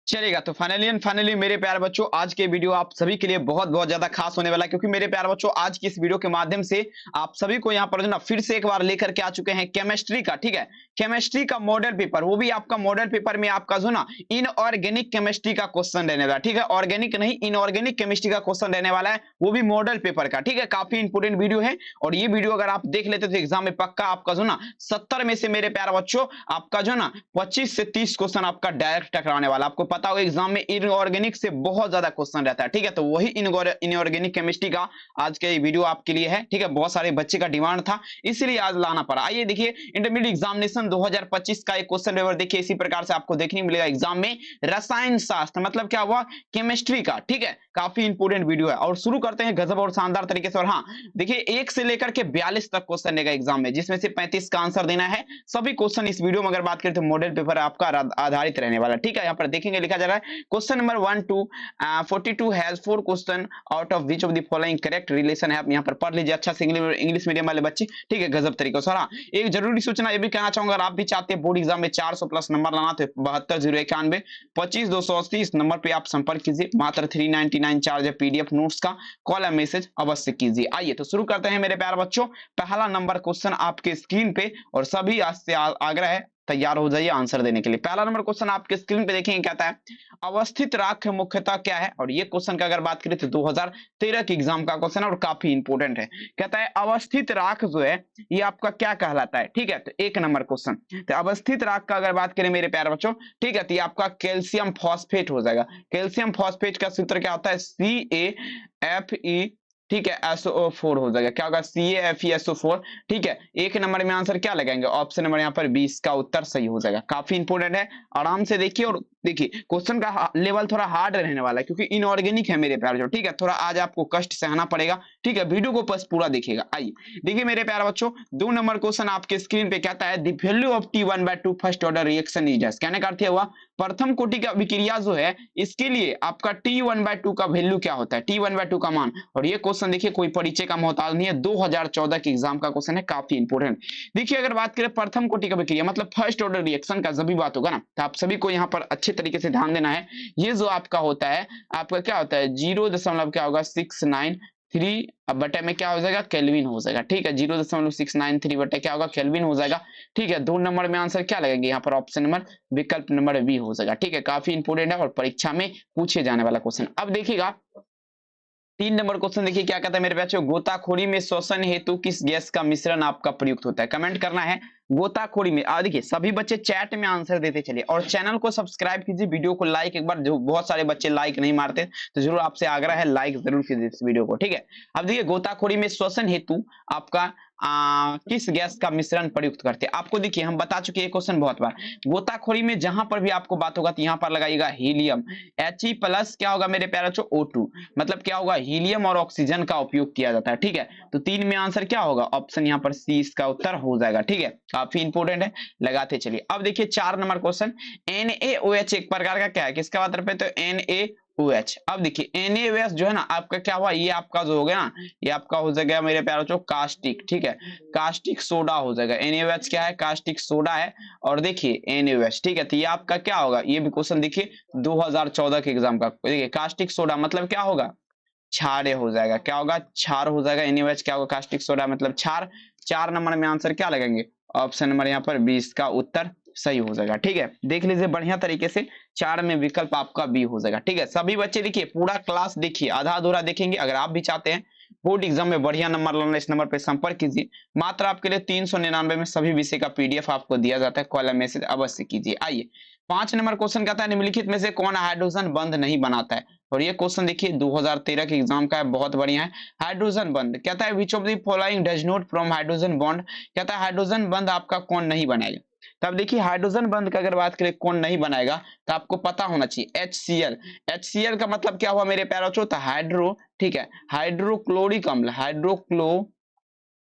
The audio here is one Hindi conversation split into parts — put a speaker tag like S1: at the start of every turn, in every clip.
S1: चलेगा तो फाइनली एंड फाइनली मेरे प्यारे बच्चों, आज के वीडियो आप सभी के लिए बहुत बहुत ज्यादा खास होने वाला है, क्योंकि मेरे प्यारे बच्चों आज की इस वीडियो के माध्यम से आप सभी को यहाँ पर जो ना फिर से एक बार लेकर के आ चुके हैं केमिस्ट्री का। ठीक है, केमिस्ट्री का मॉडल पेपर, वो भी आपका मॉडल पेपर में आपका जो ना इनऑर्गेनिक केमिस्ट्री का क्वेश्चन रहने वाला है। ठीक है, ऑर्गेनिक नहीं इनऑर्गेनिक केमिस्ट्री का क्वेश्चन रहने वाला है, वो भी मॉडल पेपर का। ठीक है, काफी इंपोर्टेंट वीडियो है और ये वीडियो अगर आप देख लेते तो एग्जाम में पक्का आपका जो ना 70 में से मेरे प्यारे बच्चों आपका जो ना 25 से 30 क्वेश्चन आपका डायरेक्ट टकराने वाला। आपको पता होगा एग्जाम में इनऑर्गेनिक से बहुत ज्यादा क्वेश्चन रहता है। ठीक है, तो वही इनऑर्गेनिक केमिस्ट्री का आज के वीडियो आपके लिए है। ठीक है, बहुत सारे बच्चे का डिमांड था, इसलिए आज लाना पड़ा। आइए देखिए, इंटरमीडिएट एग्जामिनेशन 2025 का एक क्वेश्चन पेपर देखिए इसी प्रकार से आपको देखने मिलेगा एग्जाम में। रसायन शास्त्र मतलब क्या हुआ, केमिस्ट्री का। ठीक है, काफी इंपोर्टेंट वीडियो है और शुरू करते हैं गजब और शानदार तरीके से। और हाँ देखिए, 1 से लेकर के 42 तक क्वेश्चन रहेगा एग्जाम में, जिसमें से 35 का आंसर देना है। सभी क्वेश्चन इस वीडियो में अगर बात करें तो मॉडल पेपर आपका आधारित रहने वाला। ठीक है, यहाँ पर देखेंगे लिखा जा रहा है question number 1 to 42 has 4 question out of which of the following correct relation है। आप यहाँ पर पढ़ लीजिए अच्छा से इंग्लिश मीडियम वाले बच्चे। ठीक है, गजब तरीके से। हाँ, एक जरूरी सूचना ये भी कहना चाहूंगा, अगर आप भी चाहते हैं बोर्ड एग्जाम में 400 प्लस नंबर लाना तो 72 091 25 280 इस नंबर पे आप संपर्क कीजिए। मात्र 399 चार्ज है पीडीएफ नोट्स का, कॉल या मैसेज अवश्य कीजिए। आइए तो शुरू करते हैं मेरे प्यारे बच्चों। पहला नंबर क्वेश्चन आपके स्क्रीन पे और सभी आज से आग्रह है तैयार हो जाइए आंसर देने के लिए। पहला नंबर क्वेश्चन आपके स्क्रीन पे देखेंगे, कहता है अवस्थित राख मुख्यतः क्या है। और ये क्वेश्चन का अगर बात करें तो 2013 के एग्जाम का क्वेश्चन है और काफी इंपोर्टेंट है। कहता है अवस्थित राख जो है ये आपका क्या कहलाता है। ठीक है, तो 1 नंबर क्वेश्चन, तो अवस्थित राख का अगर बात करें मेरे प्यारे बच्चों, ठीक है, तो ये आपका कैल्शियम फॉस्फेट हो जाएगा। कैल्शियम फॉस्फेट का सूत्र क्या होता है, CaFe, ठीक है, SO4 हो जाएगा। क्या होगा, CaFeSO4। ठीक है, 1 नंबर में आंसर क्या लगाएंगे, ऑप्शन नंबर यहाँ पर 20 का उत्तर सही हो जाएगा। काफी इंपोर्टेंट है, आराम से देखिए। और देखिए क्वेश्चन का लेवल थोड़ा हार्ड रहने वाला है क्योंकि इनऑर्गेनिक है मेरे प्यारे बच्चों। ठीक है, थोड़ा आज आपको कष्ट सहना पड़ेगा। ठीक है, वीडियो को बस पूरा देखिएगा। आइए देखिए मेरे प्यारे बच्चों, 2 नंबर क्वेश्चन आपके स्क्रीन पे कहता है the value of T1/2 first order reaction is as. कहने का अर्थ हुआ प्रथम कोटि का विक्रिया जो है इसके लिए आपका T1/2 का वैल्यू क्या होता है, T1/2 का मान। और ये क्वेश्चन देखिए कोई परिचय का मोहताज नहीं है, 2014 के एग्जाम का क्वेश्चन है, काफी इंपोर्टेंट। देखिए अगर बात करें प्रथम कोटि का विक्रिया मतलब फर्स्ट ऑर्डर रिएक्शन का जब भी बात होगा ना, तो आप सभी को यहाँ पर अच्छे तरीके से ध्यान देना है। ये जो आपका होता है, आपका क्या होता है 0 दशमलव क्या होगा 693 अब बटे में क्या हो जाएगा, केल्विन हो जाएगा। ठीक है, 0.693 बटे क्या होगा, केल्विन हो जाएगा। ठीक है, 2 नंबर में आंसर क्या लगेगा, यहाँ पर ऑप्शन नंबर विकल्प नंबर बी हो जाएगा। ठीक है, काफी इंपोर्टेंट है और परीक्षा में पूछे जाने वाला क्वेश्चन। अब देखिएगा 3 नंबर क्वेश्चन देखिए क्या कहता है मेरे बच्चों, गोताखोरी में श्वसन हेतु किस गैस का मिश्रण आपका प्रयुक्त होता है। कमेंट करना है गोताखोरी में। देखिए सभी बच्चे चैट में आंसर देते चलिए और चैनल को सब्सक्राइब कीजिए, वीडियो को लाइक एक बार, जो बहुत सारे बच्चे लाइक नहीं मारते तो जरूर आपसे आग्रह है लाइक जरूर कीजिए इस वीडियो को। ठीक है, अब देखिए गोताखोरी में श्वसन हेतु आपका किस गैस का मिश्रण प्रयुक्त करते हैं। आपको देखिए हम बता चुके हैं क्वेश्चन बहुत बार, गोताखोरी में जहां पर भी आपको बात होगा तो यहाँ पर लगाइएगा हीलियम। He प्लस क्या होगा मेरे प्यारे बच्चों, O2 मतलब क्या होगा, हीलियम और ऑक्सीजन का उपयोग किया जाता है। ठीक है, तो 3 में आंसर क्या होगा, ऑप्शन यहाँ पर सी इसका उत्तर हो जाएगा। ठीक है, काफी इंपोर्टेंट है, लगाते चलिए। अब देखिए 4 नंबर क्वेश्चन, NaOH एक प्रकार का क्या है, किसका बात करते हैं, तो NaOH। अब देखिए NaOH जो है ना आपका क्या हुआ, ये आपका जो हो गया ना, ये आपका हो जाएगा मेरे प्यारे बच्चों कास्टिक। ठीक है, कास्टिक सोडा हो जाएगा। NaOH क्या है, कास्टिक सोडा है। और देखिए NaOH, ठीक है, तो ये आपका क्या होगा, ये भी क्वेश्चन देखिए 2014 के एग्जाम का। देखिए कास्टिक सोडा मतलब क्या होगा, क्षार हो जाएगा। क्या होगा, क्षार हो जाएगा। NaOH क्या होगा, कास्टिक सोडा मतलब क्षार। 4 नंबर में आंसर क्या लगेंगे, ऑप्शन नंबर यहाँ पर 20 का उत्तर सही हो जाएगा। ठीक है, देख लीजिए बढ़िया तरीके से, 4 में विकल्प आपका बी हो जाएगा। ठीक है, सभी बच्चे देखिए पूरा क्लास देखिए, आधा अधूरा देखेंगे। अगर आप भी चाहते हैं बोर्ड एग्जाम में बढ़िया नंबर लाना, इस नंबर पर संपर्क कीजिए। मात्र आपके लिए 399 में सभी विषय का पीडीएफ आपको दिया जाता है, कॉल मैसेज अवश्य कीजिए। आइए 5 नंबर क्वेश्चन कहता है निम्नलिखित में से कौन हाइड्रोजन बंध नहीं बनाता है। और ये क्वेश्चन देखिए 2013 के एग्जाम का है, बहुत बढ़िया है। हाइड्रोजन बंध कहता है विच of the following does not from hydrogen bond, कहता है हाइड्रोजन बंध आपका कौन नहीं बनाएगा। तब देखिए हाइड्रोजन बंध का अगर बात करें कौन नहीं बनाएगा, तो आपको पता होना चाहिए HCl। HCl का मतलब क्या हुआ मेरे प्यारे बच्चों, तो हाइड्रो, ठीक है, हाइड्रोक्लोरिक अम्ल,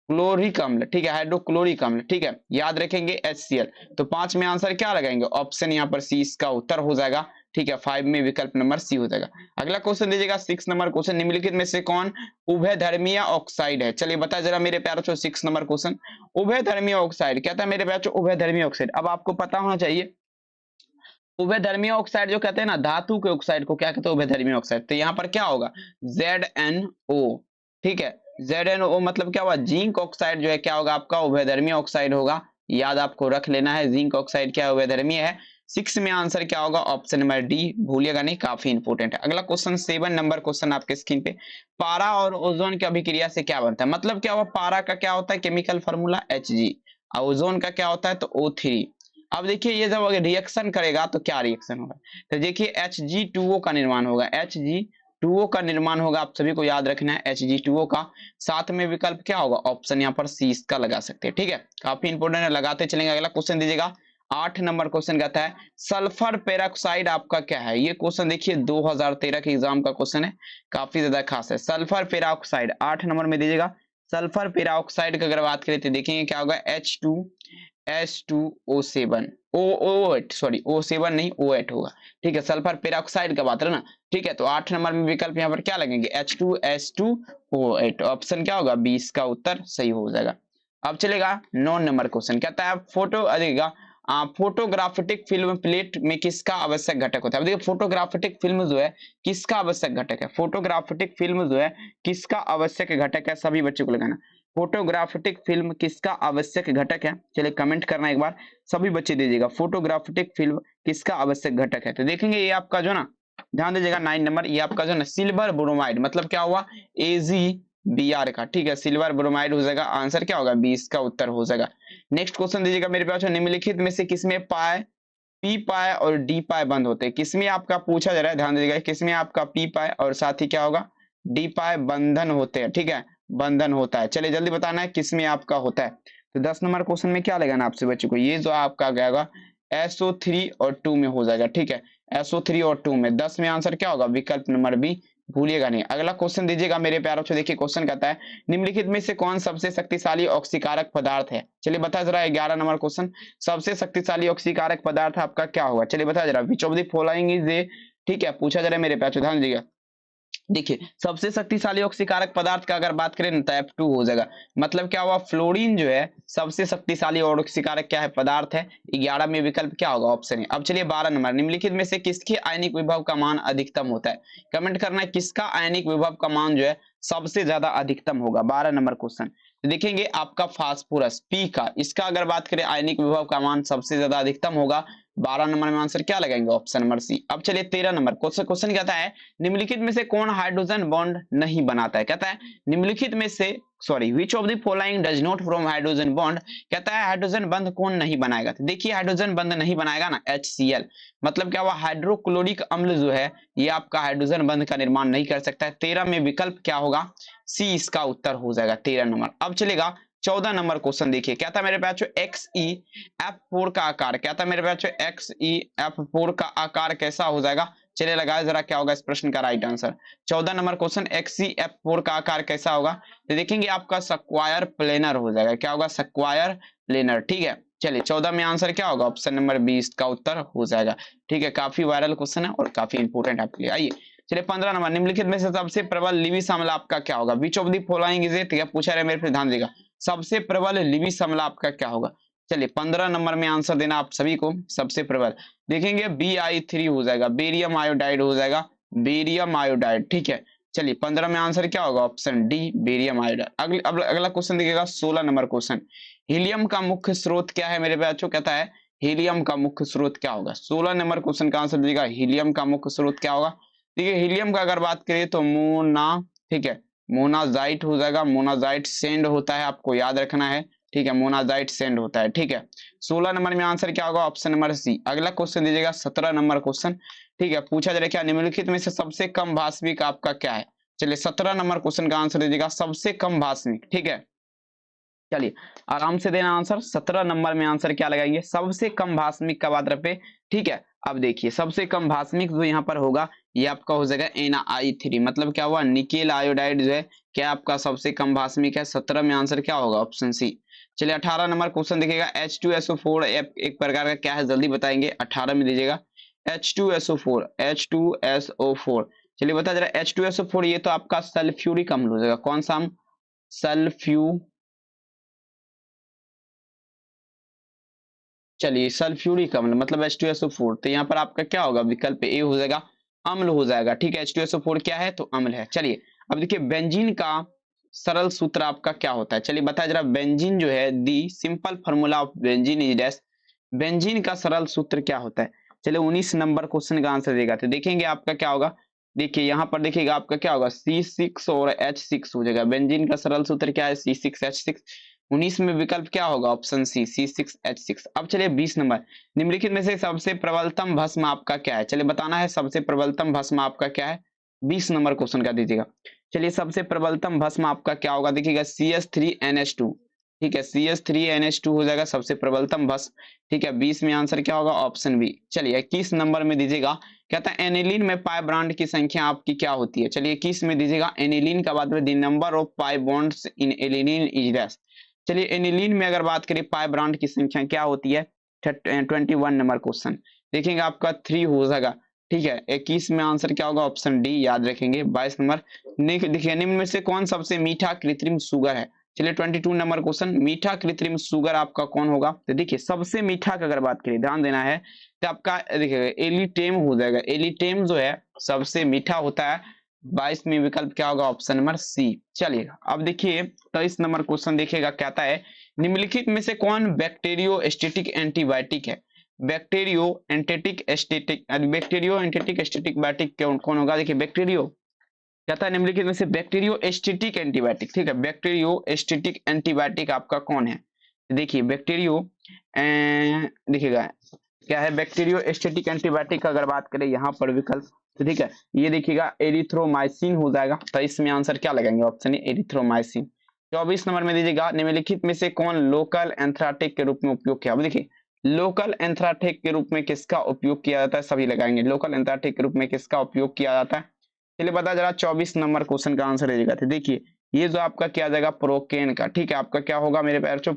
S1: क्लोरिक अम्ल। ठीक है, हाइड्रोक्लोरिक अम्ल। ठीक है, याद रखेंगे HCl। तो 5 में आंसर क्या लगाएंगे, ऑप्शन यहाँ पर सी इसका उत्तर हो जाएगा। ठीक है, 5 में विकल्प नंबर सी हो जाएगा। अगला क्वेश्चन दीजिएगा 6 नंबर क्वेश्चन, निम्नलिखित में से कौन उभयधर्मीय ऑक्साइड है। चलिए बताए जरा मेरे प्यारे बच्चों, 6 नंबर क्वेश्चन उभयधर्मीय ऑक्साइड कहता है मेरे प्यारे बच्चों उभयधर्मीय ऑक्साइड। अब आपको पता होना चाहिए उभयधर्मी ऑक्साइड जो कहते हैं ना, धातु के ऑक्साइड को क्या कहते हैं, उभयधर्मी ऑक्साइड। तो यहाँ पर क्या होगा, ZnO, ठीक है। ZnO मतलब क्या हुआ, जिंक ऑक्साइड जो है क्या होगा आपका, उभयधर्मी ऑक्साइड होगा। याद आपको रख लेना है, जिंक ऑक्साइड क्या है, उभयधर्मी है। 6 में आंसर क्या होगा, ऑप्शन नंबर डी, भूलिएगा नहीं, काफी इंपोर्टेंट है। अगला क्वेश्चन 7 नंबर क्वेश्चन आपके स्क्रीन पे, पारा और ओजोन की अभिक्रिया से क्या बनता है, मतलब क्या हुआ, पारा का क्या होता है केमिकल फॉर्मूला Hg, और ओजोन का क्या होता है तो O3। अब देखिए ये जब रिएक्शन करेगा तो क्या रिएक्शन होगा, तो देखिए Hg2O का निर्माण होगा, Hg2O का निर्माण होगा, आप सभी को याद रखना है Hg2O का। साथ में विकल्प क्या होगा, ऑप्शन यहाँ पर सी इसका लगा सकते हैं, ठीक है, काफी इंपोर्टेंट है, लगाते चलेंगे। अगला क्वेश्चन दीजिएगा, 8 नंबर क्वेश्चन कहता है सल्फर पेरोक्साइड आपका क्या है। ये क्वेश्चन देखिए 2013 के एग्जाम का क्वेश्चन है, काफी ज्यादा खास है। सल्फर पेरोक्साइड 8 नंबर में दीजिएगा। सल्फर पेरोक्साइड की अगर बात करें तो देखेंगे क्या होगा, H2SO7, O8, सॉरी O7 नहीं O8 होगा, ठीक है। सल्फर पेरोक्साइड का बात है ना, ठीक है। तो 8 नंबर में विकल्प यहाँ पर क्या लगेंगे, H2S2O8, ऑप्शन क्या होगा, 20 का उत्तर सही हो जाएगा। अब चलेगा 9 नंबर क्वेश्चन, कहता है फोटो देगा फोटोग्राफिक फिल्म प्लेट में किसका आवश्यक घटक होता है। अब देखिए फोटोग्राफिक फिल्म जो है किसका आवश्यक घटक है, फोटोग्राफिक फिल्म जो है किसका आवश्यक घटक है, सभी बच्चों को लगाना। फोटोग्राफिक फिल्म किसका आवश्यक घटक है, चलिए कमेंट करना एक बार, सभी बच्चे दीजिएगा, फोटोग्राफिक फिल्म किसका आवश्यक घटक है। तो देखेंगे ये आपका जो ना, ध्यान दीजिएगा 9 नंबर, ये आपका जो ना सिल्वर ब्रोमाइड, मतलब क्या हुआ, AgBr का, ठीक है, सिल्वर ब्रोमाइड हो जाएगा। आंसर क्या होगा, 20 का उत्तर हो जाएगा। नेक्स्ट क्वेश्चन दीजिएगा मेरे पास, निम्नलिखित में से किसमें पाए, पी पाए और डी पाए बंद होते हैं, किसमें आपका पूछा जा रहा है, ध्यान दीजिएगा, किसमें आपका पी पाए और साथ ही क्या होगा डी पाए बंधन होते हैं, ठीक है, बंधन होता है। चलिए जल्दी बताना है किसमें आपका होता है। तो 10 नंबर क्वेश्चन में क्या लगाना आपसे बच्चों को, ये जो आपका गया SO3 और 2 में हो जाएगा, ठीक है, SO3 और 2 में। 10 में आंसर क्या होगा, विकल्प नंबर बी, भूलिएगा नहीं। अगला क्वेश्चन दीजिएगा मेरे प्यारों से, देखिए क्वेश्चन कहता है निम्नलिखित में से कौन सबसे शक्तिशाली ऑक्सीकारक पदार्थ है। चलिए बता जरा 11 नंबर क्वेश्चन, सबसे शक्तिशाली ऑक्सीकारक पदार्थ आपका क्या होगा, चलिए बता जरा, विच of the following is a, ठीक है, पूछा जा रहा है मेरे प्यारों, ध्यान दीजिएगा। देखिए सबसे शक्तिशाली ऑक्सीकारक पदार्थ का अगर बात करें ना तो F2 हो जाएगा, मतलब क्या हुआ, फ्लोरीन जो है सबसे शक्तिशाली ऑक्सीकारक क्या है पदार्थ है। 11 में विकल्प क्या होगा, ऑप्शन है। अब चलिए 12 नंबर, निम्नलिखित में से किसके आयनिक विभव का मान अधिकतम होता है, कमेंट करना है किसका आयनिक विभव का मान जो है सबसे ज्यादा अधिकतम होगा। 12 नंबर क्वेश्चन तो देखेंगे आपका फास्फोरस पी का, इसका अगर बात करें आयनिक विभव का मान सबसे ज्यादा अधिकतम होगा। 12 नंबर में आंसर क्या लगाएंगे, ऑप्शन नंबर सी। अब चलिए 13 नंबर क्वेश्चन कहता है निम्नलिखित में से कौन हाइड्रोजन बॉन्ड नहीं बनाता है, कहता है निम्नलिखित में से, sorry, which of the following does not form hydrogen bond, कहता है हाइड्रोजन बंध कौन नहीं बनाएगा। तो देखिए हाइड्रोजन बंध नहीं बनाएगा ना, HCl, मतलब क्या हुआ, हाइड्रोक्लोरिक अम्ल जो है ये आपका हाइड्रोजन बंध का निर्माण नहीं कर सकता है। 13 में विकल्प क्या होगा, सी इसका उत्तर हो जाएगा 13 नंबर। अब चलेगा 14 नंबर क्वेश्चन, देखिए क्या था मेरे बच्चों, XeF4 का आकार, क्या था मेरे बच्चों, XeF4 का आकार कैसा हो जाएगा, चलिए लगाए जरा क्या होगा इस प्रश्न का right answer. 14 number question, XeF4 का आकार कैसा होगा, तो देखेंगे आपका स्क्वायर प्लेनर हो जाएगा, क्या होगा, स्क्वायर प्लेनर, ठीक है। चलिए 14 में आंसर क्या होगा, ऑप्शन नंबर 20 का उत्तर हो जाएगा, ठीक है, काफी वायरल क्वेश्चन है और काफी इंपोर्टेंट आपके लिए। आइए चलिए 15 नंबर, निम्नलिखित में से सबसे प्रबल लिविस अम्ल आपका क्या होगा, विच of the following is it, पूछा रहे मेरे पे, ध्यान देगा, सबसे प्रबल लिविस अम्ल आपका क्या होगा। चलिए 15 नंबर में आंसर देना आप सभी को, सबसे प्रबल देखेंगे Bi3 हो जाएगा, बेरियम आयोडाइड हो जाएगा, बेरियम आयोडाइड, ठीक है। चलिए 15 में आंसर क्या होगा, ऑप्शन डी, बेरियम आयोडाइड। अगला क्वेश्चन देखिएगा 16 नंबर क्वेश्चन, हीलियम का मुख्य स्रोत क्या है मेरे बच्चों, कहता है हीलियम का मुख्य स्रोत क्या होगा। 16 नंबर क्वेश्चन का आंसर दीजिएगा, हीलियम का मुख्य स्रोत क्या होगा। देखिए हीलियम का अगर बात करें तो मोना, ठीक है, मोनाजाइट हो जाएगा, मोनाजाइट सेंड होता है, आपको याद रखना है, ठीक है, मोनाजाइट सेंड होता है, ठीक है। 16 नंबर में आंसर क्या होगा, ऑप्शन नंबर सी। अगला क्वेश्चन दीजिएगा 17 नंबर क्वेश्चन, ठीक है, पूछा जा रहा है क्या निम्नलिखित में से सबसे कम भास्मिक आपका क्या है। चलिए 17 नंबर क्वेश्चन का आंसर दीजिएगा, सबसे कम भास्मिक, ठीक है। चलिए आराम से देना आंसर, 17 नंबर में आंसर क्या लगाएंगे, सबसे कम भास्मिक का बात रखे, ठीक है। अब देखिए सबसे कम भास्मिक जो यहाँ पर होगा ये आपका हो जाएगा Na3, मतलब क्या हुआ, निकेल आयोडाइड जो है क्या आपका सबसे कम भास्मिक है। 17 में आंसर क्या होगा, ऑप्शन सी। चलिए 18 नंबर क्वेश्चन देखिएगा, H2SO4 एक प्रकार का क्या है, जल्दी बताएंगे, 18 में दीजिएगा H2SO4, H2SO4, चलिए बता जरा H2SO4, ये तो आपका सल्फ्यूरिक अम्ल हो जाएगा, कौन सा अम्ल, सल्फ्यू, चलिए सल्फ्यूरिक अम्ल मतलब H2SO4, तो यहाँ पर आपका क्या होगा, विकल्प ए हो जाएगा, अम्ल हो जाएगा। ठीक है, H2SO4 क्या है, तो अम्ल है। चलिए अब देखिए बेंजीन का सरल सूत्र आपका क्या होता है, चलिए बताया जरा। बेंजीन जो है, the simple formula of benzene is dash, benzene का सरल सूत्र क्या होता है। चलिए 19 नंबर क्वेश्चन का आंसर देगा, तो देखेंगे आपका क्या होगा। देखिए यहाँ पर देखिएगा आपका क्या होगा, C6 और H6 हो जाएगा। बेंजीन का सरल सूत्र क्या है, C6H6। 19 में विकल्प क्या होगा, ऑप्शन सी C6H6। अब चलिए 20 नंबर, निम्नलिखित में से सबसे प्रबलतम भस्म आपका क्या है, चलिए बताना है सबसे प्रबलतम भस्म आपका क्या है। 20 नंबर क्वेश्चन का दीजिएगा। चलिए सबसे प्रबलतम भस्म आपका क्या होगा, देखिएगा CH3NH2। ठीक है, CH3NH2 हो जाएगा सबसे प्रबलतम भस्म। ठीक है, 20 में आंसर क्या होगा, ऑप्शन बी। चलिए 21 नंबर में दीजिएगा, कहता है एनिलीन में पाई ब्रांड की संख्या आपकी क्या होती है। चलिए 21 में दीजिएगा, एनिलीन का बात करें, the number of pi bonds in aniline is dash. चलिए एनिलीन में अगर बात करें पाई ब्रांड की संख्या क्या होती है, 21 नंबर क्वेश्चन देखेंगे आपका 3 हो जाएगा। ठीक है, 21 में आंसर क्या होगा, ऑप्शन डी याद रखेंगे। 22 नंबर, देखिए निम्न में से कौन सबसे मीठा कृत्रिम शुगर है। चलिए 22 नंबर क्वेश्चन, मीठा कृत्रिम शुगर आपका कौन होगा। तो देखिए सबसे मीठा का अगर बात करें, ध्यान देना है, तो आपका देखिएगा एलिटेम हो जाएगा। एलिटेम जो है सबसे मीठा होता है। 22 में विकल्प क्या होगा, ऑप्शन नंबर सी। चलिए अब देखिए 23 नंबर क्वेश्चन देखिएगा, कहता है निम्नलिखित में से कौन बैक्टीरियोस्टेटिक एंटीबायोटिक है। बैक्टीरियो एस्टेटिक बायोटिक कौन होगा। देखिए बैक्टीरियो कहता है निम्नलिखित में से बैक्टीरियो एस्टेटिक एंटीबायोटिक। ठीक है, बैक्टीरियो एस्टेटिक एंटीबायोटिक आपका कौन है। देखिए बैक्टीरियो देखिएगा क्या है, बैक्टीरियो एस्टेटिक एंटीबायोटिक का अगर बात करें यहाँ पर विकल्प, तो ठीक है ये देखिएगा एरिथ्रोमाइसिन हो जाएगा। तो इसमें आंसर क्या लगाएंगे, ऑप्शन ए एरिथ्रोमाइसिन। 24 नंबर में दीजिएगा, निम्नलिखित में से कौन लोकल एंथ्राटिक के रूप में उपयोग किया। अब देखिए लोकल एंथ्राटिक के रूप में किसका उपयोग किया जाता है, सभी लगाएंगे। लोकल एंथ्राटिक के रूप में किसका उपयोग किया जाता है, चलिए बता जरा। 24 नंबर क्वेश्चन का आंसर दीजिएगा। तो देखिए ये जो आपका क्या जाएगा, प्रोकेन का। ठीक है, आपका क्या होगा मेरे प्यारे बच्चों,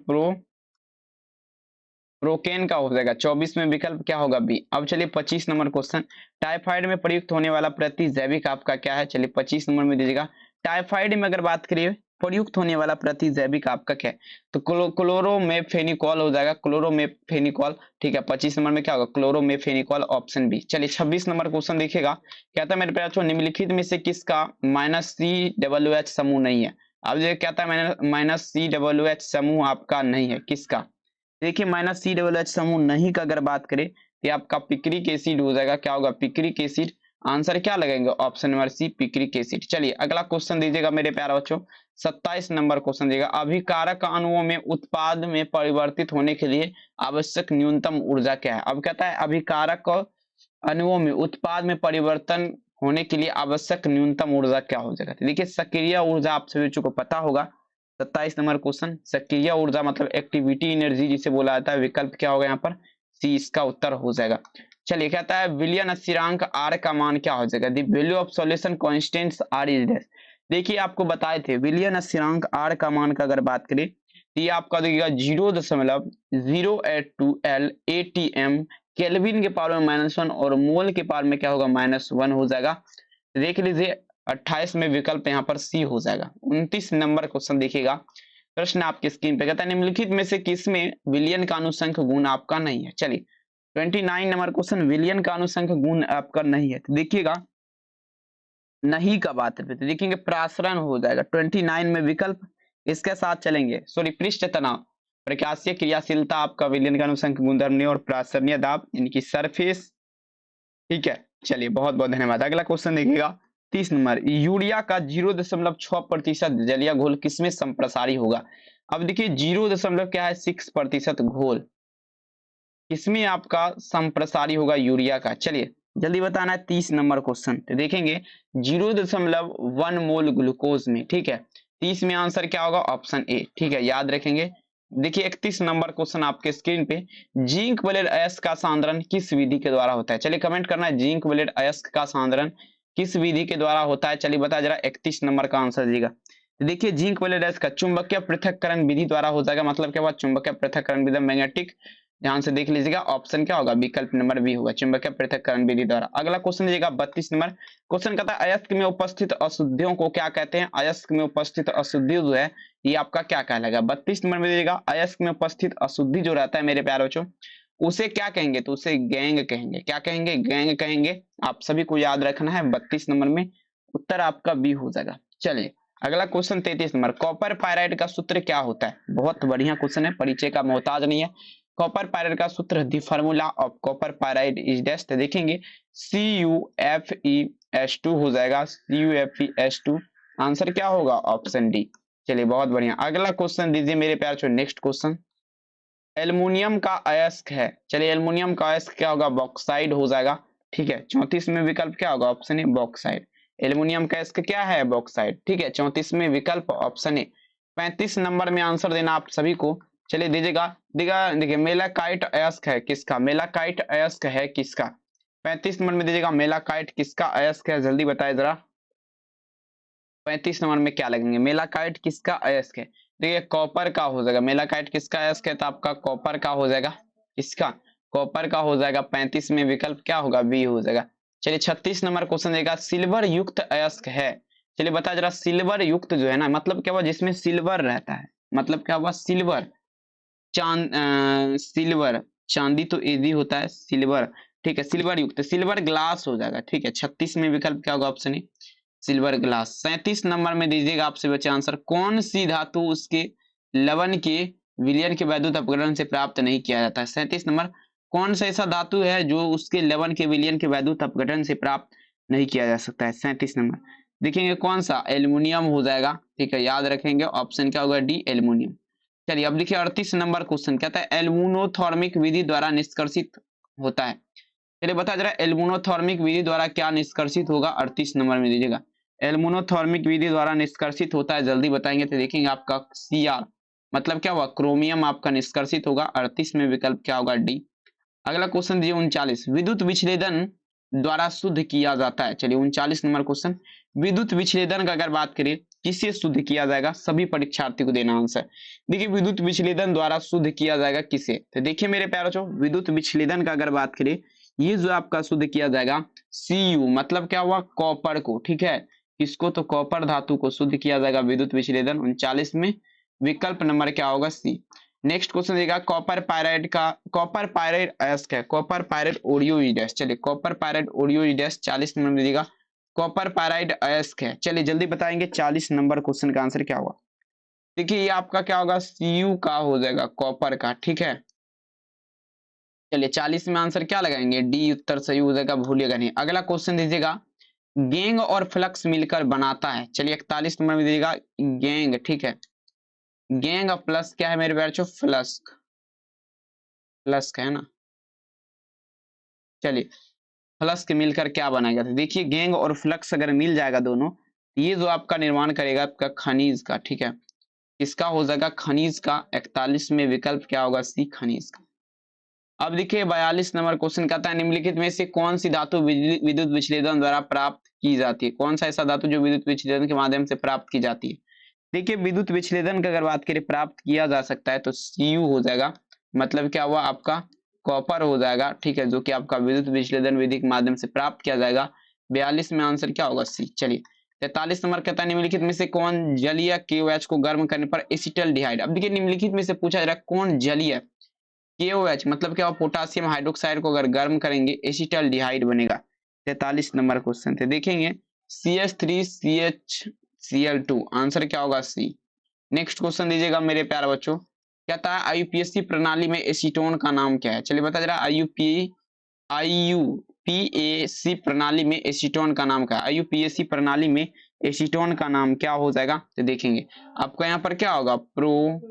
S1: प्रोकेन का हो जाएगा। 24 में विकल्प क्या होगा, बी। अब चलिए 25 नंबर क्वेश्चन, टाइफाइड में प्रयुक्त होने वाला प्रतिजैविक आपका क्या है। चलिए 25 नंबर में दीजिएगा, टाइफाइड में अगर बात करिए प्रयुक्त होने वाला प्रतिजैविक आपका क्या है, तो क्लोरोमेफेनिकॉल हो जाएगा, क्लोरोमेफेनिकॉल। ठीक है, 25 नंबर में क्या होगा, क्लोरोमेफेनिकॉल, ऑप्शन बी। चलिए 26 नंबर क्वेश्चन देखिएगा, कहता है मेरे प्यारे बच्चों निम्नलिखित में से किसका -COOH समूह नहीं है। अब ये कहता है -COOH समूह आपका नहीं है, किसका। देखिए -COOH समूह नहीं का अगर बात करें, तो आपका पिक्रिक एसिड हो जाएगा। क्या होगा, पिक्रिक एसिड। आंसर क्या लगाएंगे, option number C picric acid. चलिए अगला क्वेश्चन दीजिएगा मेरे प्यारे बच्चों, 27 नंबर क्वेश्चन दीजिएगा, अभिकारक अणुओं में उत्पाद में परिवर्तित होने के लिए आवश्यक न्यूनतम ऊर्जा क्या है। अब कहता है अभिकारक अणुओं में उत्पाद में परिवर्तन होने के लिए आवश्यक न्यूनतम ऊर्जा क्या हो जाएगा। तो देखिए सक्रिय ऊर्जा आप सभी बच्चों को पता होगा। 27 नंबर क्वेश्चन, सक्रिय ऊर्जा मतलब एक्टिविटी एनर्जी जिसे बोला जाता है। विकल्प क्या होगा यहाँ पर, सी इसका उत्तर हो जाएगा। चलिए कहता है विलियन स्थिरांक आर का मान क्या हो जाएगा, the value of solution constants R is dash. देखिए आपको बताए थे विलियन स्थिरांक आर का मान का अगर बात करें, तो ये आपका देखिएगा 0.082 ATM केल्विन के पावर में -1 और मोल के पावर में क्या होगा, -1 हो जाएगा। देख लीजिए 28 में विकल्प यहाँ पर सी हो जाएगा। 29 नंबर क्वेश्चन देखिएगा, प्रश्न आपकी स्क्रीन पे कहता है निम्नलिखित में से किसमें विलियन का अनुसंख्य गुण आपका नहीं है। चलिए 29 नंबर क्वेश्चन, विलियन का अनुसंख्य गुण आपका नहीं है, तो देखिएगा नहीं का बात है, तो देखेंगे प्रासरण हो जाएगा। 29 में विकल्प इसके साथ चलेंगे, सॉरी पृष्ठ तनाव, प्रकाशीय क्रियाशीलता आपका विलियन का अनुसंख्य गुणधर्म नहीं, और प्रासरणीय दाब यानी कि सरफेस। ठीक है, चलिए बहुत बहुत धन्यवाद। अगला क्वेश्चन देखिएगा 30 नंबर, यूरिया का 0.6% जलीय घोल किसमें संप्रसारी होगा। अब देखिए 0 क्या है 6% घोल किसमें आपका संप्रसारी होगा, यूरिया का। चलिए जल्दी बताना है 30 नंबर क्वेश्चन, तो देखेंगे 0.1 मोल ग्लूकोज में। ठीक है, 30 में आंसर क्या होगा, ऑप्शन ए। ठीक है, याद रखेंगे। देखिए 31 नंबर क्वेश्चन आपके स्क्रीन पे, जिंक ब्लेड अयस्क का सांद्रण किस विधि के द्वारा होता है। चलिए कमेंट करना है, जिंक ब्लेड अयस्क का सांद्रण किस विधि के द्वारा होता है। चलिए बता जरा 31 नंबर का आंसर दीजिएगा। तो देखिए जिंक ब्लेड अयस्क का चुंबकीय पृथक्करण विधि द्वारा हो जाएगा, मतलब क्या हुआ, चुंबकीय पृथक्करण विधि, मैग्नेटिक। ध्यान से देख लीजिएगा, ऑप्शन क्या होगा, विकल्प नंबर बी होगा, चुंबकीय पृथक्करण विधि द्वारा। अगला क्वेश्चन दीजिएगा 32 नंबर क्वेश्चन कहता है अयस्क में उपस्थित अशुद्धियों को क्या कहते हैं। अयस्क में उपस्थित अशुद्धि जो है ये आपका क्या कहलाएगा। 32 नंबर में दीजिएगा, अयस्क में उपस्थित अशुद्धि जो रहता है मेरे प्यारे बच्चों, उसे क्या कहेंगे, तो उसे गैंग कहेंगे। क्या कहेंगे, गैंग कहेंगे। आप सभी को याद रखना है। 32 नंबर में उत्तर आपका बी हो जाएगा। चलिए अगला क्वेश्चन 33 नंबर, कॉपर पायराइड का सूत्र क्या होता है। बहुत बढ़िया क्वेश्चन है, परिचय का मोहताज नहीं है। कॉपर पायराइड का सूत्र, the formula of copper pyrite is dash. देखिएंगे CuFeS2 हो जाएगा, CuFeS2। आंसर क्या होगा, ऑप्शन डी। चलिए बहुत बढ़िया। अगला क्वेश्चन दीजिए मेरे प्यार छो, नेक्स्ट क्वेश्चन। एल्युमिनियम का अयस्क है। चलिए एल्युमिनियम का अयस्क क्या होगा, बॉक्साइड हो जाएगा। ठीक है, 34 में विकल्प क्या होगा, ऑप्शन ए बॉक्साइड। एल्युमिनियम का अयस्क क्या है, बॉक्साइड। ठीक है, 34 में विकल्प ऑप्शन ए। 35 नंबर में आंसर देना आप सभी को। चलिए दीजिएगा, देखिए मेलाकाइट अयस्क है किसका, मेलाकाइट अयस्क है किसका। 35 नंबर में दीजिएगा, मेलाकाइट किसका अयस्क है, जल्दी बताए जरा। 35 नंबर में क्या लगेंगे, मेलाकाइट किसका अयस्क है। देखिए कॉपर का हो जाएगा, मेलाकाइट किसका अयस्क है, तो आपका कॉपर का हो जाएगा। किसका, कॉपर का हो जाएगा। 35 में विकल्प क्या होगा, बी हो जाएगा। चलिए 36 नंबर क्वेश्चन देगा, सिल्वर युक्त अयस्क है। चलिए बता जरा, सिल्वर युक्त जो है ना, मतलब क्या हुआ, जिसमें सिल्वर रहता है, मतलब क्या हुआ, सिल्वर। सिल्वर, चांदी तो इजी होता है, सिल्वर। ठीक है, सिल्वर युक्त, सिल्वर ग्लास हो जाएगा। ठीक है, 36 में विकल्प क्या होगा, option A silver glass. 37 number में दीजिएगा आपसे बच्चे आंसर, कौन सी धातु उसके लवण के विलयन के वैद्युत अपघटन से प्राप्त नहीं किया जाता है। 37 नंबर, कौन सा ऐसा धातु है जो उसके लवण के विलयन के वैद्युत अपघटन से प्राप्त नहीं किया जा सकता है। 37 नंबर देखेंगे कौन सा, एल्युमिनियम हो जाएगा। ठीक है, याद रखेंगे, ऑप्शन क्या होगा, डी एल्युमिनियम। चलिए अब देखिए 38 नंबर क्वेश्चन कहता है, एल्यूमिनोथर्मिक विधि द्वारा निष्कर्षित होता है। चलिए बता जरा, एल्यूमिनोथर्मिक विधि द्वारा क्या निष्कर्षित होगा, 38 नंबर में दीजिएगा। एल्यूमिनोथर्मिक विधि द्वारा निष्कर्षित होता है, जल्दी बताएंगे तो देखेंगे आपका Cr, मतलब क्या हुआ, क्रोमियम आपका निष्कर्षित होगा। 38 में विकल्प क्या होगा, डी। अगला क्वेश्चन दीजिए 39, विद्युत विच्छेदन द्वारा शुद्ध किया जाता है। चलिए 39 नंबर क्वेश्चन, विद्युत विच्छेदन का अगर बात करें किससे शुद्ध किया जाएगा, सभी परीक्षार्थी को देना आंसर। देखिए विद्युत विच्छेदन द्वारा शुद्ध किया जाएगा किसे, तो देखिए मेरे प्यारे बच्चों, विद्युत विच्छेदन का अगर बात करें, ये जो आपका शुद्ध किया जाएगा Cu, मतलब क्या हुआ, कॉपर को। ठीक है, किसको, तो कॉपर धातु को शुद्ध किया जाएगा विद्युत विच्छेदन। 39 में विकल्प नंबर क्या होगा, सी। नेक्स्ट क्वेश्चन देगा, कॉपर पायराइड का, कॉपर पायराइड अयस्क है, कॉपर पायराइड ओरियोइडेस। चलिए कॉपर पायराइड ओरियोइडेस 40 नंबर में दीजिएगा, कॉपर पायराइड अयस्क है। चलिए जल्दी बताएंगे 40 नंबर क्वेश्चन का आंसर क्या होगा। देखिए ये आपका क्या होगा, Cu का हो जाएगा, कॉपर का। ठीक है, चलिए 40 में आंसर क्या लगाएंगे, डी उत्तर सही हो जाएगा, भूलिएगा नहीं। अगला क्वेश्चन दीजिएगा, गैंग और फ्लक्स मिलकर बनाता है। चलिए 41 नंबर में दीजिएगा, गैंग। ठीक है, गैंग और प्लस क्या है मेरे बच्चों, फ्लस्क, फ्लस्क है ना। चलिए फ्लक्स मिलकर क्या बनाएगा, तो देखिए गैंग और फ्लक्स अगर मिल जाएगा दोनों, ये जो आपका निर्माण करेगा आपका खनिज का। ठीक है, इसका हो जाएगा खनिज का। 41 में विकल्प क्या होगा, सी खनिज का। अब देखिए 42 नंबर क्वेश्चन कहता है, निम्नलिखित में से कौन सी धातु विद्युत विच्छेदन द्वारा प्राप्त की जाती है। कौन सा ऐसा धातु जो विद्युत विच्छेदन के माध्यम से प्राप्त की जाती है। देखिए विद्युत विच्छेदन का अगर बात करें प्राप्त किया जा सकता है, तो Cu हो जाएगा, मतलब क्या हुआ आपका, कॉपर हो जाएगा। ठीक है, जो कि आपका विद्युत विच्छेदन विधि के माध्यम से प्राप्त किया जाएगा। 42 में आंसर क्या होगा, सी। चलिए 43 नंबर कहता है, निम्नलिखित में से कौन जलीय KOH को गर्म करने पर एसिटल्डिहाइड। अब देखिए निम्नलिखित में से पूछा जा रहा है कौन जलीय, KOH मतलब क्या, पोटासियम हाइड्रोक्साइड को अगर गर्म करेंगे एसिटल्डिहाइड बनेगा। 43 नंबर क्वेश्चन थे, देखेंगे CH3CHCl2, आंसर क्या होगा, सी। नेक्स्ट क्वेश्चन दीजिएगा मेरे प्यारे बच्चों, कहता है IUPAC प्रणाली में एसीटोन का नाम क्या है। चलिए बता जरा, IUPAC प्रणाली में एसीटोन का नाम क्या है। IUPAC प्रणाली में एसीटोन का नाम क्या हो जाएगा, तो देखेंगे आपका यहाँ पर क्या होगा, प्रोपेनोन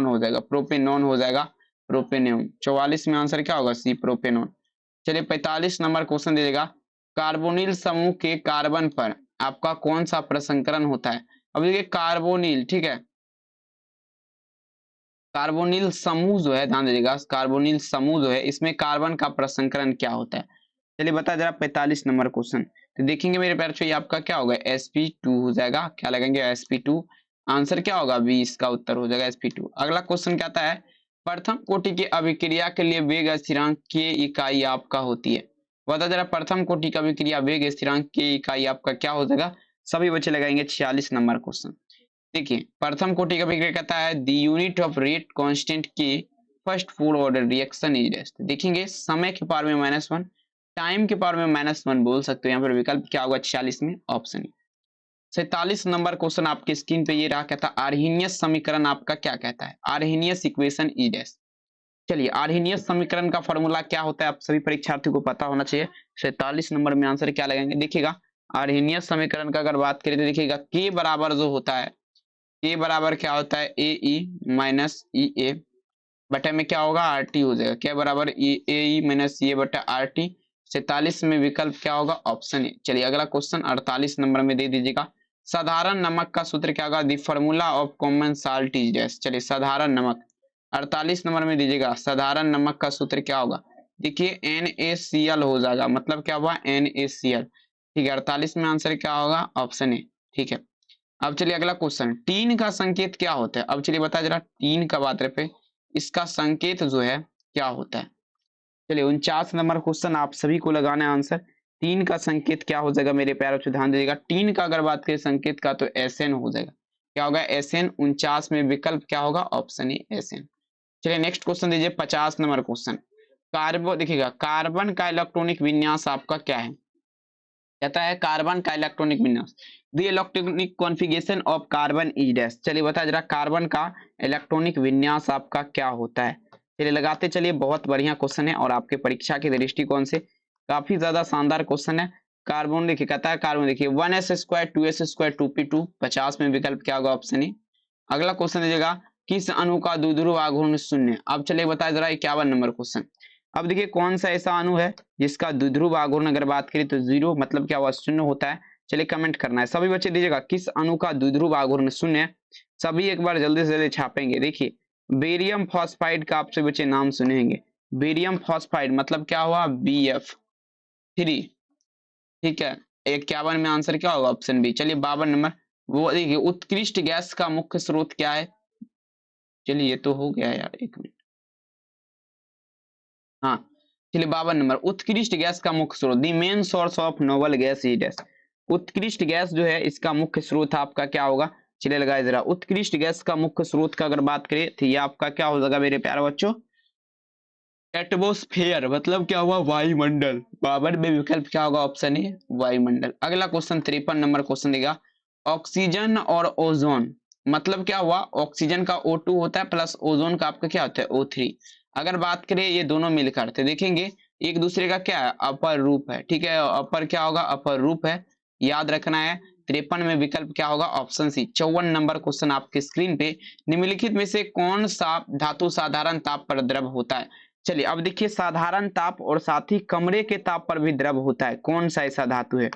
S1: हो जाएगा, प्रोपेनोन हो जाएगा, प्रोपेनोन। 44 में आंसर क्या होगा, सी प्रोपेनोन। चलिए 45 नंबर क्वेश्चन दीजिएगा, कार्बोनिल समूह के कार्बन पर आपका कौन सा प्रसंकरण होता है। अब देखिए कार्बोनिल, ठीक है, कार्बोनिल समूह जो है, ध्यान दीजिएगा, कार्बोनिल समूह जो है इसमें कार्बन का प्रसंकरण क्या होता है। चलिए बता जरा 45 नंबर क्वेश्चन, तो देखेंगे मेरे प्यारे बच्चों, ये आपका क्या होगा, sp2 हो जाएगा। क्या लगेंगे, sp2। आंसर क्या होगा, बी इसका उत्तर हो जाएगा, sp2। अगला क्वेश्चन कहता है, प्रथम कोटि की अभिक्रिया के लिए वेग स्थिरांक की इकाई आपका होती है। बता जरा, प्रथम कोटि की अभिक्रिया वेग स्थिरांक की इकाई आपका क्या हो जाएगा, सभी बच्चे लगाएंगे 46 नंबर क्वेश्चन। देखिए प्रथम कोटि का अभिक्रिया कहता है, the unit of rate constant के first food order reaction is dash. देखेंगे समय के पावर में -1, टाइम के पावर में -1 बोल सकते हो। यहाँ पर विकल्प क्या होगा 46 में, ऑप्शन ए। 47 नंबर क्वेश्चन आपकी स्क्रीन पे ये रहा, कहता आर्हेनियस समीकरण आपका क्या कहता है, आर्हेनियस इक्वेशन इज डेस्ट। चलिए आर्हेनियस समीकरण का फॉर्मूला क्या होता है आप सभी परीक्षार्थियों को पता होना चाहिए। 47 नंबर में आंसर क्या लगाएंगे, देखिएगा आर्हेनियस समीकरण का अगर बात करें तो देखिएगा के बराबर जो होता है, के बराबर क्या होता है ए ई माइनस ई ए बटे में क्या होगा आर टी हो जाएगा, क्या बराबर ए ई माइनस ए बटा आर टी। 47 में विकल्प क्या होगा, ऑप्शन ए। चलिए अगला क्वेश्चन 48 नंबर में दे दीजिएगा, साधारण नमक का सूत्र क्या होगा, the formula of common salt is dash. चलिए साधारण नमक 48 नंबर में दीजिएगा, साधारण नमक का सूत्र क्या होगा, देखिए NaCl हो जाएगा, मतलब क्या हुआ NaCl। ठीक है 48 में आंसर क्या होगा, ऑप्शन ए। ठीक है अब चलिए अगला क्वेश्चन, टीन का संकेत क्या होता है। अब चलिए बता जरा टीन का बात पे इसका संकेत जो है क्या होता है। चलिए 49 नंबर क्वेश्चन आप सभी को लगाना है आंसर, टीन का संकेत क्या हो जाएगा मेरे प्यारे बच्चों, ध्यान दीजिएगा। टीन का अगर बात करें संकेत का तो SN हो जाएगा, क्या होगा SN। 49 में विकल्प क्या होगा, ऑप्शन ए SN। चलिए नेक्स्ट क्वेश्चन दीजिए 50 नंबर क्वेश्चन, कार्बन देखिएगा कार्बन का इलेक्ट्रॉनिक विन्यास आपका क्या है, कहता है कार्बन का इलेक्ट्रॉनिक विन्यास, the electronic configuration of carbon is dash. चलिए बता जरा कार्बन का इलेक्ट्रॉनिक विन्यास आपका क्या होता है। चलिए लगाते चलिए, बहुत बढ़िया क्वेश्चन है और आपके परीक्षा के दृष्टिकोण से काफी ज्यादा शानदार क्वेश्चन है। कार्बन देखिए कहता है कार्बन देखिए 1s² 2s² 2p2, 50 में विकल्प क्या होगा, ऑप्शन ए। अगला क्वेश्चन दीजिएगा, किस अणु का द्विध्रुव आघूर्ण शून्य। अब चलिए बताया जरा 51 नंबर क्वेश्चन। अब देखिए कौन सा ऐसा अणु है जिसका द्विध्रुव आघूर्ण अगर बात करें तो 0, मतलब क्या हुआ शून्य होता है। चलिए कमेंट करना है सभी बच्चे, दीजिएगा किस अणु का द्विध्रुव आघूर्ण शून्य है। सभी एक बार जल्दी से जल्दी छापेंगे। देखिए बेरियम फॉस्फाइड का आपसे बच्चे नाम सुनेंगे, बेरियम फॉस्फाइड मतलब क्या हुआ BF3। ठीक है 51 में आंसर क्या होगा, ऑप्शन बी। चलिए 52 नंबर, वो देखिए उत्कृष्ट गैस का मुख्य स्रोत क्या है। चलिए ये तो हो गया यार, एक मिनट। हाँ चलिए 52 नंबर, उत्कृष्ट गैस का मुख्य स्रोत, the main source of noble gas is dash. उत्कृष्ट गैस जो है इसका मुख्य स्रोत आपका क्या होगा। चलिए लगाए जरा, उत्कृष्ट गैस का मुख्य स्रोत का अगर बात करें तो ये आपका क्या हो जाएगा मेरे प्यारे बच्चों, एटमोस्फेयर, मतलब क्या हुआ वायुमंडल। 52 में विकल्प क्या होगा, ऑप्शन ए वायुमंडल। अगला क्वेश्चन 53 नंबर क्वेश्चन देगा, ऑक्सीजन और ओजोन मतलब क्या हुआ, ऑक्सीजन का O2 होता है प्लस ओजोन का आपका क्या होता है O3। अगर बात करें ये दोनों मिलकर तो देखेंगे एक दूसरे का क्या है, अपर रूप है। ठीक है अपर क्या होगा, अपर रूप है, याद रखना है। 53 में विकल्प क्या होगा, ऑप्शन सी। 54 नंबर क्वेश्चन आपके स्क्रीन पे, निम्नलिखित में से कौन सा धातु साधारण ताप पर द्रव होता है। चलिए अब देखिए साधारण ताप और साथ ही कमरे के ताप पर भी द्रव होता है, कौन सा ऐसा धातु है।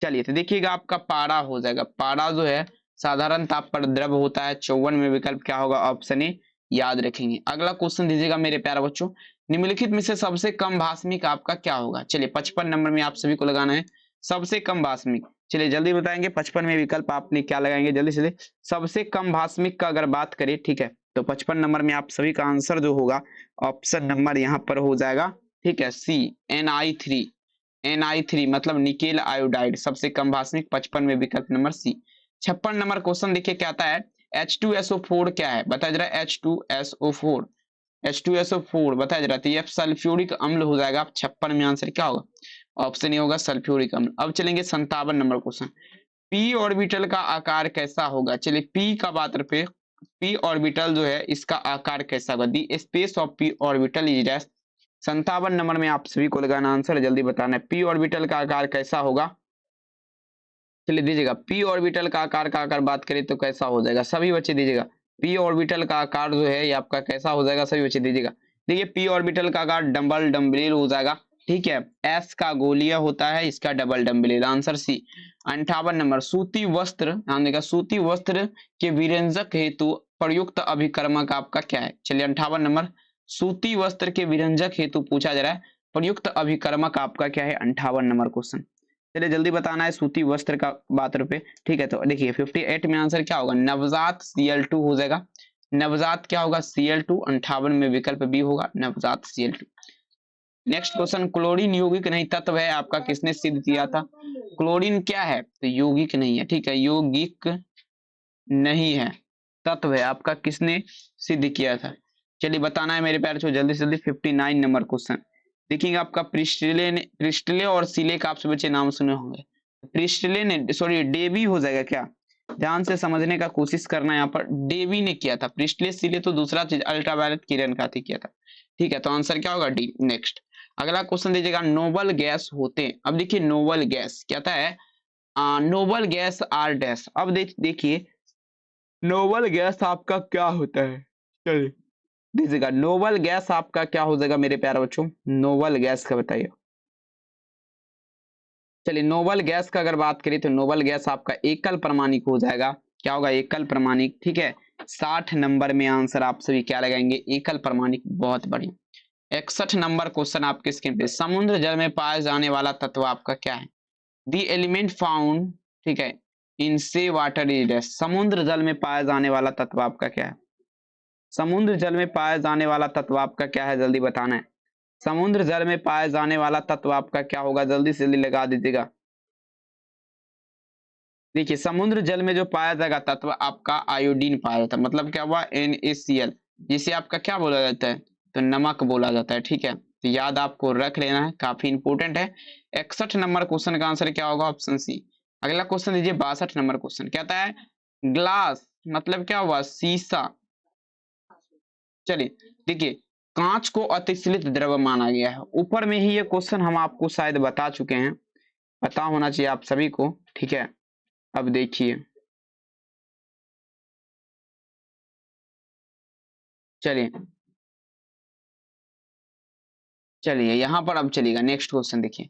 S1: चलिए तो देखिएगा आपका पारा हो जाएगा, पारा जो है साधारण ताप पर द्रव होता है। 54 में विकल्प क्या होगा, ऑप्शन ए, याद रखेंगे। अगला क्वेश्चन दीजिएगा मेरे प्यारे बच्चों, निम्नलिखित में से सबसे कम भास्मिक आपका क्या होगा। चलिए 55 नंबर में आप सभी को लगाना है सबसे कम भास्मिक। चलिए जल्दी बताएंगे 55 में विकल्प आपने क्या लगाएंगे, जल्दी से सबसे कम भास्मिक का अगर बात करें ठीक है तो 55 नंबर में आप सभी का आंसर जो होगा, ऑप्शन नंबर यहाँ पर हो जाएगा ठीक है सी, Ni3। Ni3 मतलब निकेल आयोडाइड सबसे कम भास्मिक, 55 में विकल्प नंबर सी। 56 नंबर क्वेश्चन देखिए कहता है H2SO4 क्या है, बताया जरा H2SO4, H2SO4 बताया जरा, तो ये सल्फ्यूरिक अम्ल हो जाएगा। 56 में आंसर क्या होगा, ऑप्शन ए होगा सल्फ्यूरिक अम्ल। अब चलेंगे 57 नंबर क्वेश्चन, पी ऑर्बिटल का आकार कैसा होगा। चलिए पी का बात पे, पी ऑर्बिटल जो है इसका आकार कैसा होगा, the space of P orbital is dash. 57 number में आप सभी को लगाना आंसर, जल्दी बताना है पी ऑर्बिटल का आकार कैसा होगा। चलिए दीजिएगा पी ऑर्बिटल का आकार का अगर बात करें तो कैसा हो जाएगा, सभी बच्चे दीजिएगा पी ऑर्बिटल का आकार जो है ये आपका कैसा हो जाएगा, सभी बच्चे दीजिएगा। देखिए पी ऑर्बिटल का आकार डबल डम्बेल हो जाएगा। ठीक है एस का गोलीय होता है, इसका double dumbbell, answer C. 58 number, सूती वस्त्र, ध्यान देगा सूती वस्त्र के विरंजक हेतु प्रयुक्त अभिकर्मक आपका क्या है। चलिए 58 नंबर, सूती वस्त्र के विरंजक हेतु पूछा जा रहा है, प्रयुक्त अभिकर्मक आपका क्या है, 58 नंबर क्वेश्चन। चलिए जल्दी बताना है सूती वस्त्र का बात पे। ठीक है तो देखिए 58 में आंसर क्या होगा, नवजात Cl2 हो जाएगा। नवजात क्या होगा Cl2, 58 में विकल्प बी होगा नवजात Cl2। नेक्स्ट क्वेश्चन, क्लोरीन यौगिक नहीं तत्व है आपका, किसने सिद्ध किया था। क्लोरीन क्या है, तो यौगिक नहीं है। ठीक है यौगिक नहीं है, तत्व है आपका, किसने सिद्ध किया था। चलिए बताना है मेरे प्यारे बच्चों जल्दी से जल्दी। 59 नंबर क्वेश्चन देखिएगा आपका प्रिस्टले और सिले का आप सब बच्चे नाम सुने होंगे। प्रिस्टले ने सॉरी डेवी हो जाएगा क्या, ध्यान से समझने का कोशिश करना। यहाँ पर डेवी ने किया था, प्रिस्टले सिले तो दूसरा चीज अल्ट्रावायलेट किरण का किया था। ठीक है, तो आंसर क्या होगा डी। नेक्स्ट अगला क्वेश्चन दीजिएगा, नोबल गैस होते हैं। अब देखिए नोबल गैस क्या था है, नोबल गैस आर डैश। अब देखिए नोबल गैस आपका क्या होता है, चलिए दीजिएगा नोबल गैस आपका क्या हो जाएगा मेरे प्यारे बच्चों, नोबल गैस का बताइए। चलिए नोबल गैस का अगर बात करें तो नोबल गैस आपका एकल प्रमाणिक हो जाएगा। क्या होगा, एकल प्रमाणिक। ठीक है, 60 नंबर में आंसर आप सभी क्या लगाएंगे, एकल प्रमाणिक। बहुत बढ़िया। 61 नंबर क्वेश्चन आपके स्क्रीन पे, समुद्र जल में पाए जाने वाला तत्व आपका क्या है, दी एलिमेंट फाउंड, ठीक है, इन सी वाटर इज डैश। समुद्र जल में पाए जाने वाला तत्व आपका क्या है, समुद्र जल में पाए जाने वाला तत्व आपका क्या है, जल्दी बताना है। समुद्र जल में पाए जाने वाला तत्व आपका क्या होगा, जल्दी से जल्दी लगा दीजिएगा। देखिए समुद्र जल में जो पाया जाएगा तत्व आपका आयोडीन पाया जाता है, मतलब क्या हुआ NaCl, जिसे आपका क्या बोला जाता है, तो नमक बोला जाता है। ठीक है, तो याद आपको रख लेना है, काफी इंपोर्टेंट है। 61 नंबर क्वेश्चन का आंसर क्या होगा, ऑप्शन सी। अगला क्वेश्चन दीजिए 62 नंबर क्वेश्चन, कहता है ग्लास मतलब क्या हुआ, शीशा। चलिए देखिए कांच को अतिशीलित द्रव माना गया है, ऊपर में ही ये क्वेश्चन हम आपको शायद बता चुके हैं, पता होना चाहिए आप सभी को। ठीक है, अब देखिए चलिए चलिए यहाँ पर अब चलिएगा नेक्स्ट क्वेश्चन देखिए,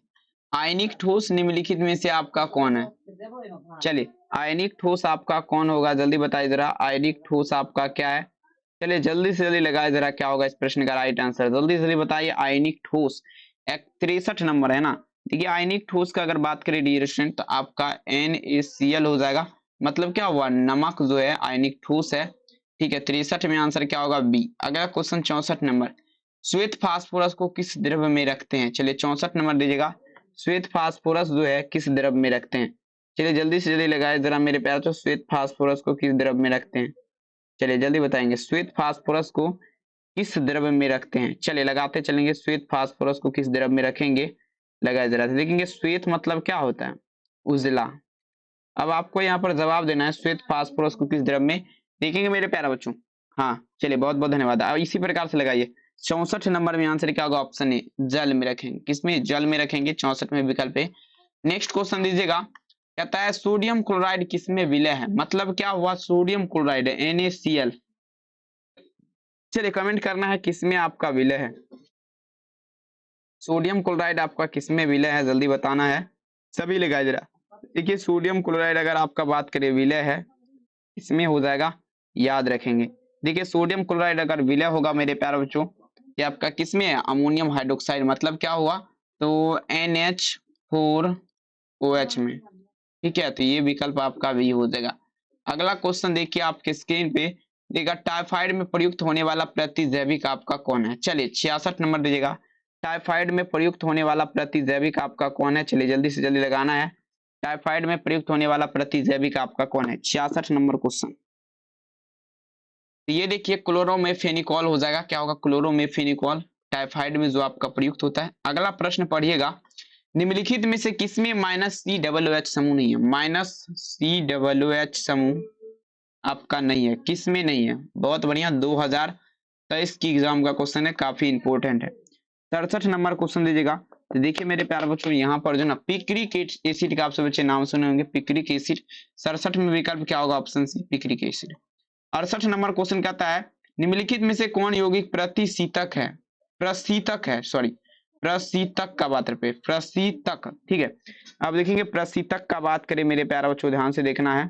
S1: आयनिक ठोस निम्नलिखित में से आपका कौन है। चलिए आयनिक ठोस आपका कौन होगा, जल्दी बताइए जरा, आयनिक ठोस आपका क्या है। चलिए जल्दी से जल्दी लगाए जरा, क्या होगा इस प्रश्न का राइट आंसर, जल्दी से जल्दी बताइए। आयनिक ठोस 63 नंबर है ना। देखिए आयनिक ठोस का अगर बात करें डियर स्टूडेंट तो आपका NaCl हो जाएगा, मतलब क्या हुआ, नमक जो है आयनिक ठोस है। ठीक है, 63 में आंसर क्या होगा, बी। अगला क्वेश्चन 64 नंबर, श्वेत फास्फोरस को किस द्रव्य में रखते हैं। चलिए 64 नंबर दीजिएगा, श्वेत फास्फोरस जो है किस द्रव्य में रखते हैं। चलिए जल्दी से जल्दी लगाए जरा मेरे प्यार, तो श्वेत फास्फोरस को किस द्रव्य में रखते हैं, चलिए जल्दी बताएंगे, श्वेत फास्फोरस को किस द्रव्य में रखते हैं। चलिए लगाते चलेंगे, श्वेत फास्फोरस को किस द्रव्य में रखेंगे, लगाए जरा, देखेंगे श्वेत मतलब क्या होता है, उजला। अब आपको यहाँ पर जवाब देना है, श्वेत फास्फोरस को किस द्रव्य में, देखेंगे मेरे प्यारे बच्चों। हाँ चलिए बहुत बहुत धन्यवाद। अब इसी प्रकार से लगाइए, 64 नंबर में आंसर क्या होगा, ऑप्शन ए, जल में रखेंगे। किसमें, जल में रखेंगे, 64 में विकल्प है। नेक्स्ट क्वेश्चन दीजिएगा, कहता है सोडियम क्लोराइड किसमें विलय है, मतलब क्या हुआ, सोडियम क्लोराइड NaCl। चलिए कमेंट करना है किसमें आपका विलय है, सोडियम क्लोराइड आपका किसमें विलय है, जल्दी बताना है सभी लगाए जरा। देखिए सोडियम क्लोराइड अगर आपका बात करें विलय है, इसमें हो जाएगा, याद रखेंगे। देखिए सोडियम क्लोराइड अगर विलय होगा मेरे प्यारे बच्चों, ये आपका किसमें है, अमोनियम हाइड्रोक्साइड, मतलब क्या हुआ, तो NH4OH में। ठीक है, तो ये विकल्प आपका भी हो जाएगा। अगला क्वेश्चन देखिए आपके स्क्रीन पे, देखिएगा टाइफाइड में प्रयुक्त होने वाला प्रतिजैविक आपका कौन है। चलिए 66 नंबर दीजिएगा, टाइफाइड में प्रयुक्त होने वाला प्रतिजैविक आपका कौन है, चलिए जल्दी से जल्दी लगाना है। टाइफाइड में प्रयुक्त होने वाला प्रतिजैविक आपका कौन है, 66 नंबर क्वेश्चन। ये देखिए क्लोरोमेफेनिकॉल हो जाएगा, क्या होगा, क्लोरोमेफेनिकॉल टाइफाइड में जो आपका प्रयुक्त होता है। अगला प्रश्न पढ़िएगा, निम्नलिखित में से किसमें -COOH समूह नहीं है, -COOH समूह आपका नहीं है, किसमें नहीं है, बहुत बढ़िया, 2023 की एग्जाम का क्वेश्चन है, काफी इंपोर्टेंट है। 67 नंबर क्वेश्चन दीजिएगा, तो देखिए मेरे प्यारे बच्चों यहाँ पर जो ना पिक्रिक एसिड का आप सब बच्चे नाम सुने होंगे, पिक्रिक एसिड। 67 में विकल्प क्या होगा, option C, picric acid. 68 number question कहता है निम्नलिखित में से कौन यौगिक प्रतिशीतक है, प्रशीतक है, सॉरी प्रशीतक का बात पे, प्रशीतक। ठीक है, अब देखेंगे प्रशीतक का बात करें मेरे प्यारे बच्चों, ध्यान से देखना है।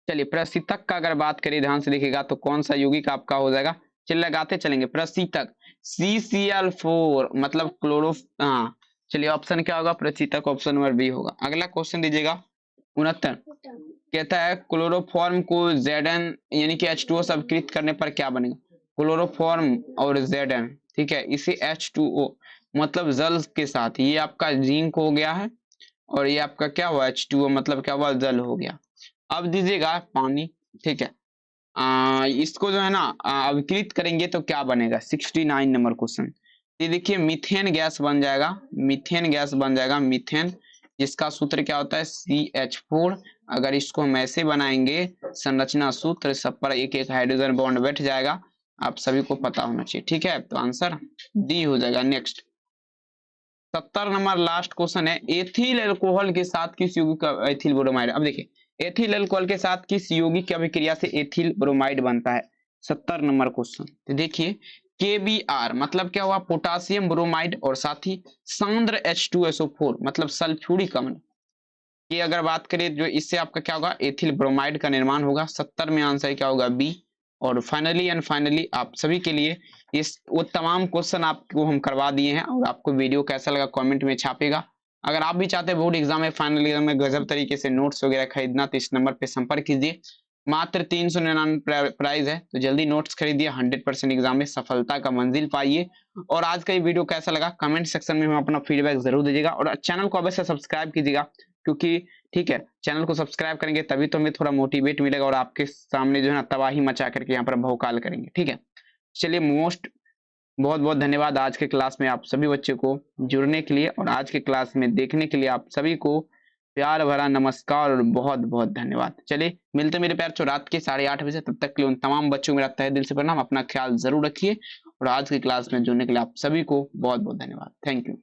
S1: चलिए प्रशीतक का अगर बात करें ध्यान से देखिएगा तो कौन सा यौगिक आपका हो जाएगा, चलिए लगाते चलेंगे, प्रशीतक CCl4 मतलब क्लोरो, हाँ चलिए ऑप्शन क्या होगा, प्रशीतक, ऑप्शन नंबर बी होगा। अगला क्वेश्चन दीजिएगा 69, कहता है क्लोरोफॉर्म को Zn यानी कि H2O से अपकृत करने पर क्या बनेगा, क्लोरोफॉर्म और Zn, ठीक है, इसे H2O मतलब जल के साथ, ये आपका जिंक हो गया है, और ये आपका क्या हुआ, H2O मतलब क्या हुआ, जल हो गया। अब दीजिएगा पानी। ठीक है, इसको जो है ना अभिकृत करेंगे तो क्या बनेगा 69 नंबर क्वेश्चन। ये देखिए मीथेन गैस बन जाएगा, मीथेन गैस बन जाएगा, मीथेन, जिसका सूत्र क्या होता है CH4। अगर इसको हम ऐसे बनाएंगे संरचना सूत्र, सब पर एक एक हाइड्रोजन बॉन्ड बैठ जाएगा, आप सभी को पता होना चाहिए। ठीक है, तो आंसर डी हो जाएगा। नेक्स्ट 70 नंबर लास्ट क्वेश्चन है, एथिल अल्कोहल के साथ किस यौगिक का एथिल ब्रोमाइड। अब देखिए एथिल अल्कोहल के साथ किस यौगिक की अभिक्रिया से एथिल ब्रोमाइड बनता है, 70 नंबर क्वेश्चन। तो देखिए KBr मतलब क्या हुआ, पोटासियम ब्रोमाइड, और साथ ही सांद्र H2SO4 मतलब सल्फ्यूरिक अम्ल की अगर बात करें जो इससे आपका क्या होगा, एथिल ब्रोमाइड का निर्माण होगा। 70 में आंसर क्या होगा, बी। और फाइनली एंड फाइनली आप सभी के लिए इस वो तमाम क्वेश्चन आपको हम करवा दिए हैं, और आपको वीडियो कैसा लगा कमेंट में छापेगा। अगर आप भी चाहते हैं बोर्ड एग्जाम में, फाइनल एग्जाम में गजब तरीके से नोट्स वगैरह खरीदना, तो इस नंबर पे संपर्क कीजिए। मात्र 399 प्राइस है, तो जल्दी नोट्स खरीदिए, 100% एग्जाम में सफलता का मंजिल पाइए। और आज का ये वीडियो कैसा लगा कमेंट सेक्शन में हम अपना फीडबैक जरूर दीजिएगा, और चैनल को अवश्य सब्सक्राइब कीजिएगा, क्योंकि ठीक है चैनल को सब्सक्राइब करेंगे तभी तो हमें थोड़ा मोटिवेट मिलेगा, और आपके सामने जो है ना तबाही मचा करके यहाँ पर भौकाल करेंगे। ठीक है, चलिए बहुत बहुत धन्यवाद आज के क्लास में आप सभी बच्चे को जुड़ने के लिए, और आज के क्लास में देखने के लिए आप सभी को प्यार भरा नमस्कार और बहुत बहुत धन्यवाद। चलिए मिलते मेरे प्यार रात के 8:30 बजे, तब तक के लिए उन तमाम बच्चों को मेरा तहे दिल से प्रणाम, अपना ख्याल जरूर रखिए, और आज की क्लास में जुड़ने के लिए आप सभी को बहुत बहुत धन्यवाद। Thank you.